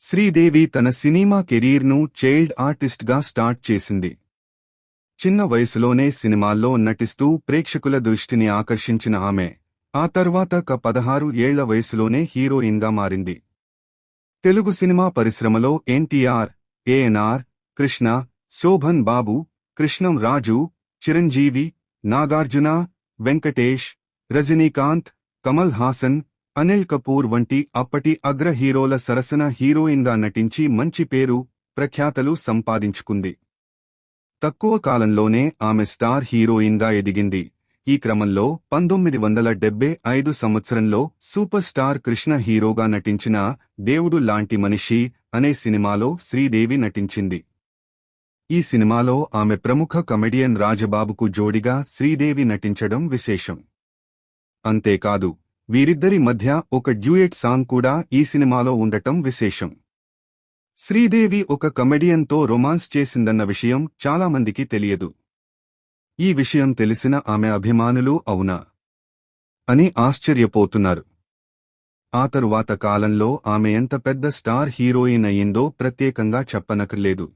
శ్రీదేవి తన సినిమా కెరీర్ను చైల్డ్ ఆర్టిస్ట్గా స్టార్ట్ చేసింది. చిన్న వయసులోనే సినిమాల్లో నటిస్తూ ప్రేక్షకుల దృష్టిని ఆకర్షించిన ఆమె ఆ తర్వాత 16 ఏళ్ల వయసులోనే హీరోయిన్గా మారింది. తెలుగు సినిమా పరిశ్రమలో ఎన్టీఆర్, ఏఎన్ఆర్, కృష్ణ, శోభన్ బాబు, కృష్ణం రాజు, చిరంజీవి, నాగార్జున, వెంకటేష్, రజనీకాంత్, కమల్ హాసన్, అనిల్ కపూర్ వంటి అప్పటి అగ్ర హీరోల సరసన హీరోయిన్గా నటించి మంచి పేరు, ప్రఖ్యాతలు సంపాదించుకుంది. తక్కువ కాలంలోనే ఆమె స్టార్ హీరోయిన్గా ఎదిగింది. ఈ క్రమంలో 1975 సంవత్సరంలో సూపర్ స్టార్ కృష్ణ హీరోగా నటించిన దేవుడు లాంటి మనిషి అనే సినిమాలో శ్రీదేవి నటించింది. ఈ సినిమాలో ఆమె ప్రముఖ కమెడియన్ రాజబాబుకు జోడిగా శ్రీదేవి నటించడం విశేషం. అంతేకాదు, వీరిద్దరి మధ్య ఒక డ్యూయెట్ సాంగ్ కూడా ఈ సినిమాలో ఉండటం విశేషం. శ్రీదేవి ఒక కమెడియన్తో రొమాన్స్ చేసిందన్న విషయం చాలామందికి తెలియదు. ఈ విషయం తెలిసిన ఆమె అభిమానులు అవునా అని ఆశ్చర్యపోతున్నారు. ఆ తరువాత కాలంలో ఆమె ఎంత పెద్ద స్టార్ హీరోయిన్ అయ్యిందో ప్రత్యేకంగా చెప్పనక్కర్లేదు.